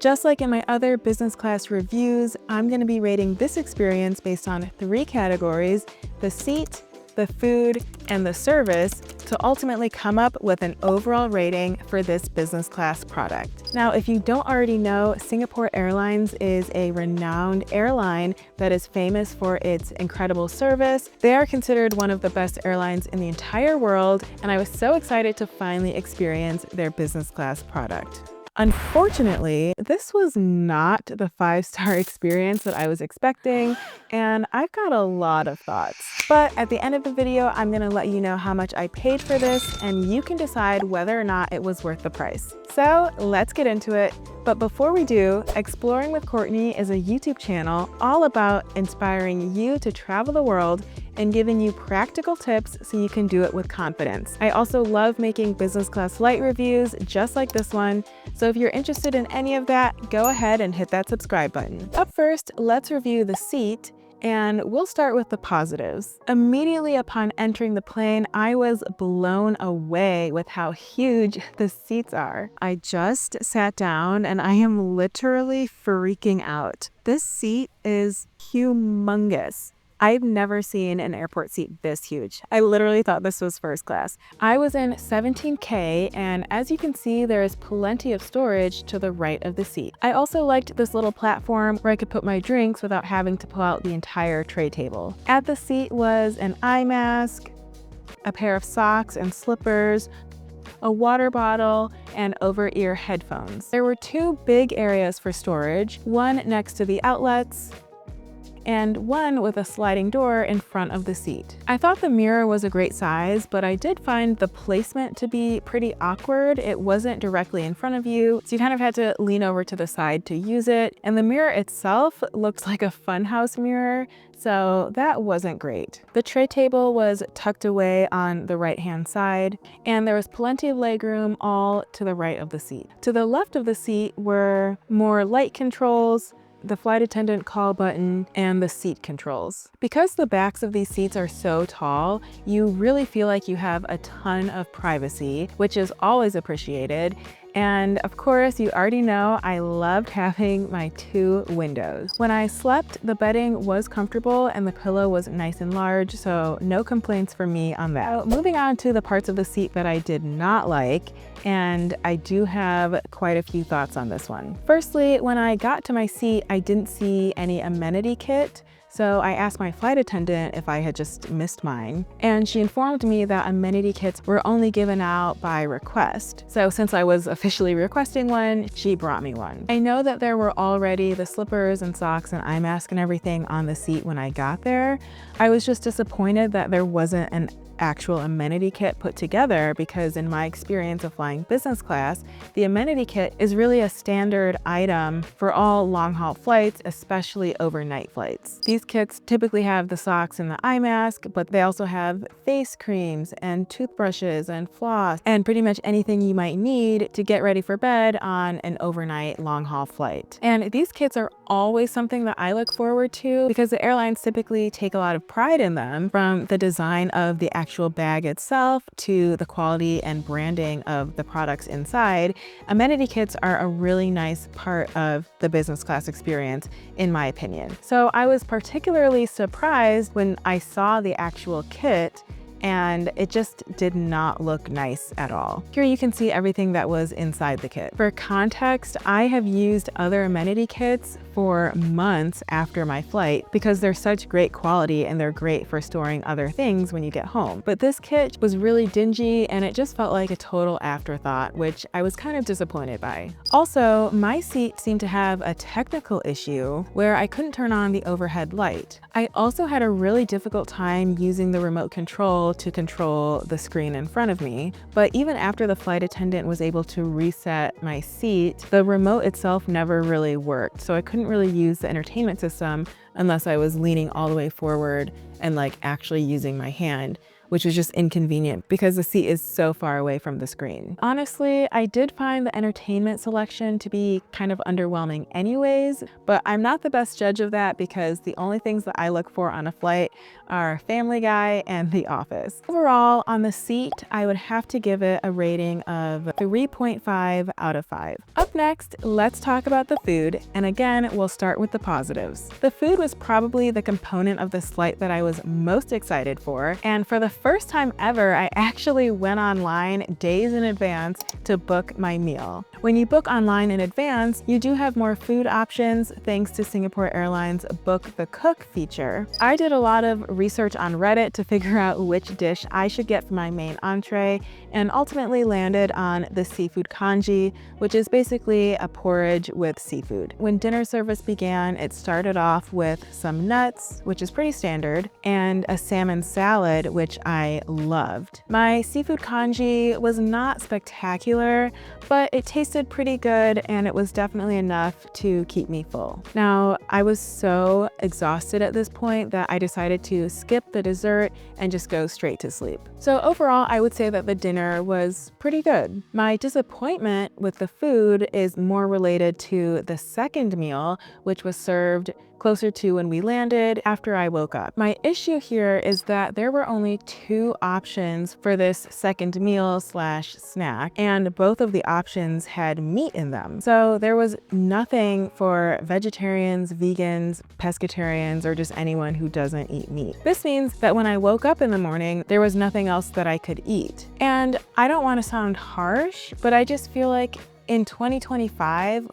Just like in my other business class reviews, I'm going to be rating this experience based on 3 categories: the seat, the food, and the service, to ultimately come up with an overall rating for this business class product. Now, if you don't already know, Singapore Airlines is a renowned airline that is famous for its incredible service. They are considered one of the best airlines in the entire world, and I was so excited to finally experience their business class product. Unfortunately, this was not the 5-star experience that I was expecting, and I've got a lot of thoughts. But at the end of the video, I'm gonna let you know how much I paid for this, and you can decide whether or not it was worth the price. So let's get into it. But before we do, Exploring with Courtney is a YouTube channel all about inspiring you to travel the world and giving you practical tips so you can do it with confidence. I also love making business class flight reviews just like this one. So if you're interested in any of that, go ahead and hit that subscribe button. Up first, let's review the seat. And we'll start with the positives. Immediately upon entering the plane, I was blown away with how huge the seats are. I just sat down and I am literally freaking out. This seat is humongous. I've never seen an airport seat this huge. I literally thought this was first class. I was in 17K, and as you can see, there is plenty of storage to the right of the seat. I also liked this little platform where I could put my drinks without having to pull out the entire tray table. At the seat was an eye mask, a pair of socks and slippers, a water bottle, and over-ear headphones. There were 2 big areas for storage, one next to the outlets, and one with a sliding door in front of the seat. I thought the mirror was a great size, but I did find the placement to be pretty awkward. It wasn't directly in front of you, so you kind of had to lean over to the side to use it. And the mirror itself looks like a funhouse mirror, so that wasn't great. The tray table was tucked away on the right-hand side, and there was plenty of legroom all to the right of the seat. To the left of the seat were more light controls, the flight attendant call button, and the seat controls. Because the backs of these seats are so tall, you really feel like you have a ton of privacy, which is always appreciated. And of course, you already know I loved having my 2 windows. When I slept, the bedding was comfortable and the pillow was nice and large, so no complaints from me on that. Moving on to the parts of the seat that I did not like, and I do have quite a few thoughts on this one. Firstly, when I got to my seat, I didn't see any amenity kit. So I asked my flight attendant if I had just missed mine, and she informed me that amenity kits were only given out by request. So since I was officially requesting one, she brought me one. I know that there were already the slippers and socks and eye mask and everything on the seat when I got there. I was just disappointed that there wasn't an actual amenity kit put together, because in my experience of flying business class, the amenity kit is really a standard item for all long-haul flights, especially overnight flights. These kits typically have the socks and the eye mask, but they also have face creams and toothbrushes and floss and pretty much anything you might need to get ready for bed on an overnight long-haul flight. And these kits are always something that I look forward to, because the airlines typically take a lot of pride in them, from the design of the actual bag itself to the quality and branding of the products inside. Amenity kits are a really nice part of the business class experience, in my opinion. So I was particularly surprised when I saw the actual kit, and it just did not look nice at all. Here you can see everything that was inside the kit. For context, I have used other amenity kits for months after my flight because they're such great quality and they're great for storing other things when you get home. But this kit was really dingy and it just felt like a total afterthought, which I was kind of disappointed by. Also, my seat seemed to have a technical issue where I couldn't turn on the overhead light. I also had a really difficult time using the remote control to control the screen in front of me, but even after the flight attendant was able to reset my seat, the remote itself never really worked, so I couldn't really use the entertainment system unless I was leaning all the way forward and like actually using my hand, which was just inconvenient because the seat is so far away from the screen. Honestly, I did find the entertainment selection to be kind of underwhelming anyways, but I'm not the best judge of that because the only things that I look for on a flight are Family Guy and The Office. Overall, on the seat, I would have to give it a rating of 3.5 out of 5. Up next, let's talk about the food, and again, we'll start with the positives. The food was probably the component of this flight that I was most excited for, and for the first time ever, I actually went online days in advance to book my meal. When you book online in advance, you do have more food options thanks to Singapore Airlines Book the Cook feature. I did a lot of research on Reddit to figure out which dish I should get for my main entree, and ultimately landed on the seafood congee, which is basically a porridge with seafood. When dinner service began, it started off with some nuts, which is pretty standard, and a salmon salad, which I loved. My seafood congee was not spectacular, but it tasted pretty good and it was definitely enough to keep me full. Now, I was so exhausted at this point that I decided to skip the dessert and just go straight to sleep. So overall, I would say that the dinner was pretty good. My disappointment with the food is more related to the second meal, which was served closer to when we landed after I woke up. My issue here is that there were only 2 options for this second meal slash snack, and both of the options had meat in them. So there was nothing for vegetarians, vegans, pescatarians, or just anyone who doesn't eat meat. This means that when I woke up in the morning, there was nothing else that I could eat. And I don't want to sound harsh, but I just feel like in 2025,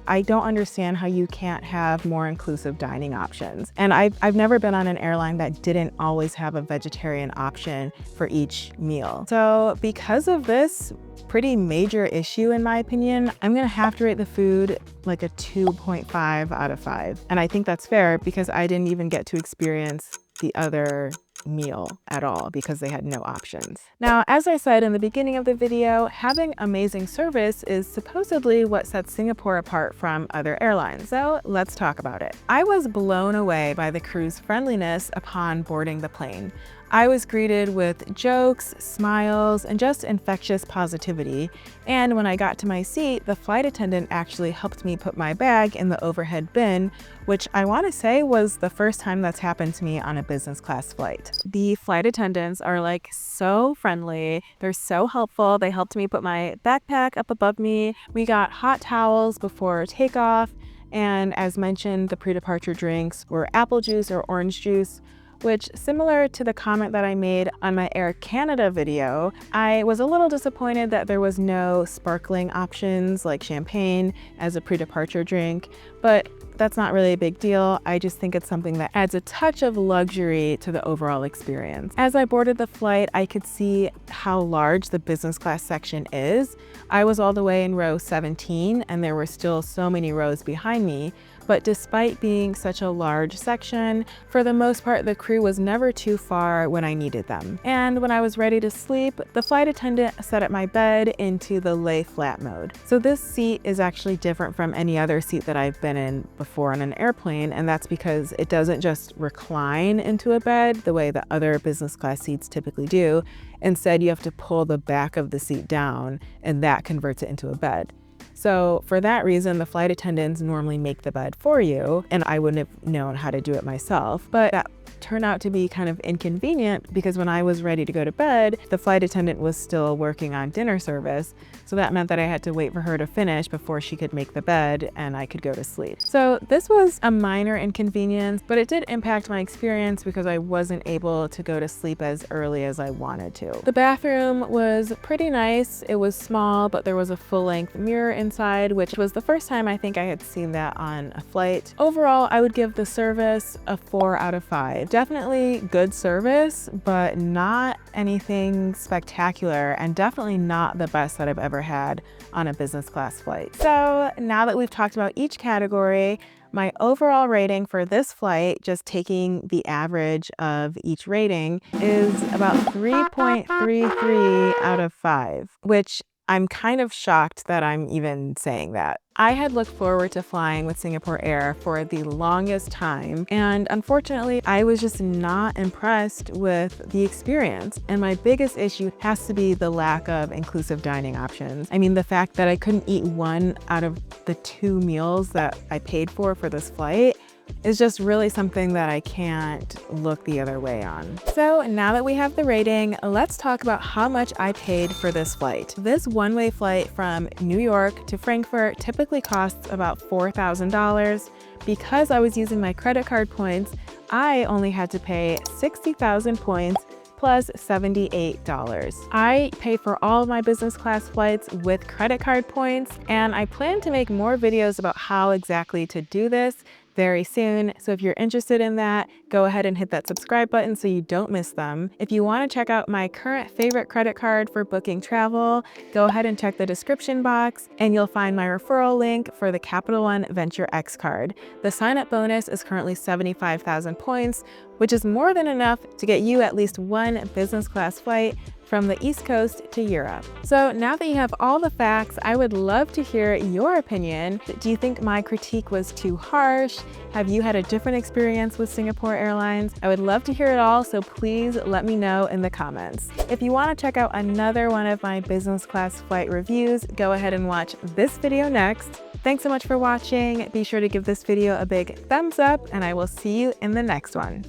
I don't understand how you can't have more inclusive dining options. And I've never been on an airline that didn't always have a vegetarian option for each meal. So because of this pretty major issue, in my opinion, I'm gonna have to rate the food like a 2.5 out of 5. And I think that's fair because I didn't even get to experience the other meal at all because they had no options. Now, as I said in the beginning of the video, having amazing service is supposedly what sets Singapore apart from other airlines. So let's talk about it. I was blown away by the crew's friendliness upon boarding the plane. I was greeted with jokes, smiles, and just infectious positivity. And when I got to my seat, the flight attendant actually helped me put my bag in the overhead bin, which I want to say was the first time that's happened to me on a business class flight. The flight attendants are like so friendly. They're so helpful. They helped me put my backpack up above me. We got hot towels before takeoff. And as mentioned, the pre-departure drinks were apple juice or orange juice, which, similar to the comment that I made on my Air Canada video, I was a little disappointed that there was no sparkling options like champagne as a pre-departure drink, but that's not really a big deal. I just think it's something that adds a touch of luxury to the overall experience. As I boarded the flight, I could see how large the business class section is. I was all the way in row 17 and there were still so many rows behind me. But despite being such a large section, for the most part, the crew was never too far when I needed them. And when I was ready to sleep, the flight attendant set up my bed into the lay flat mode. So this seat is actually different from any other seat that I've been in before on an airplane, and that's because it doesn't just recline into a bed the way that other business class seats typically do. Instead, you have to pull the back of the seat down, and that converts it into a bed. So for that reason, the flight attendants normally make the bed for you, and I wouldn't have known how to do it myself. But that turned out to be kind of inconvenient because when I was ready to go to bed, the flight attendant was still working on dinner service. So that meant that I had to wait for her to finish before she could make the bed and I could go to sleep. So this was a minor inconvenience, but it did impact my experience because I wasn't able to go to sleep as early as I wanted to. The bathroom was pretty nice. It was small, but there was a full-length mirror inside, which was the first time I think I had seen that on a flight. Overall, I would give the service a 4 out of 5. Definitely good service, but not anything spectacular, and definitely not the best that I've ever had on a business class flight. So now that we've talked about each category, my overall rating for this flight, just taking the average of each rating, is about 3.33 out of 5, which I'm kind of shocked that I'm even saying that. I had looked forward to flying with Singapore Air for the longest time, and unfortunately, I was just not impressed with the experience. And my biggest issue has to be the lack of inclusive dining options. I mean, the fact that I couldn't eat one out of the 2 meals that I paid for this flight is just really something that I can't look the other way on. So now that we have the rating, let's talk about how much I paid for this flight. This one-way flight from New York to Frankfurt typically costs about $4,000. Because I was using my credit card points, I only had to pay 60,000 points plus $78. I pay for all of my business class flights with credit card points, and I plan to make more videos about how exactly to do this very soon. So if you're interested in that, go ahead and hit that subscribe button so you don't miss them. If you want to check out my current favorite credit card for booking travel, go ahead and check the description box and you'll find my referral link for the Capital One Venture X card. The sign-up bonus is currently 75,000 points, which is more than enough to get you at least one business class flight from the East Coast to Europe. So now that you have all the facts, I would love to hear your opinion. Do you think my critique was too harsh? Have you had a different experience with Singapore Airlines? I would love to hear it all, so please let me know in the comments. If you want to check out another one of my business class flight reviews, go ahead and watch this video next. Thanks so much for watching. Be sure to give this video a big thumbs up, and I will see you in the next one.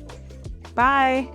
Bye!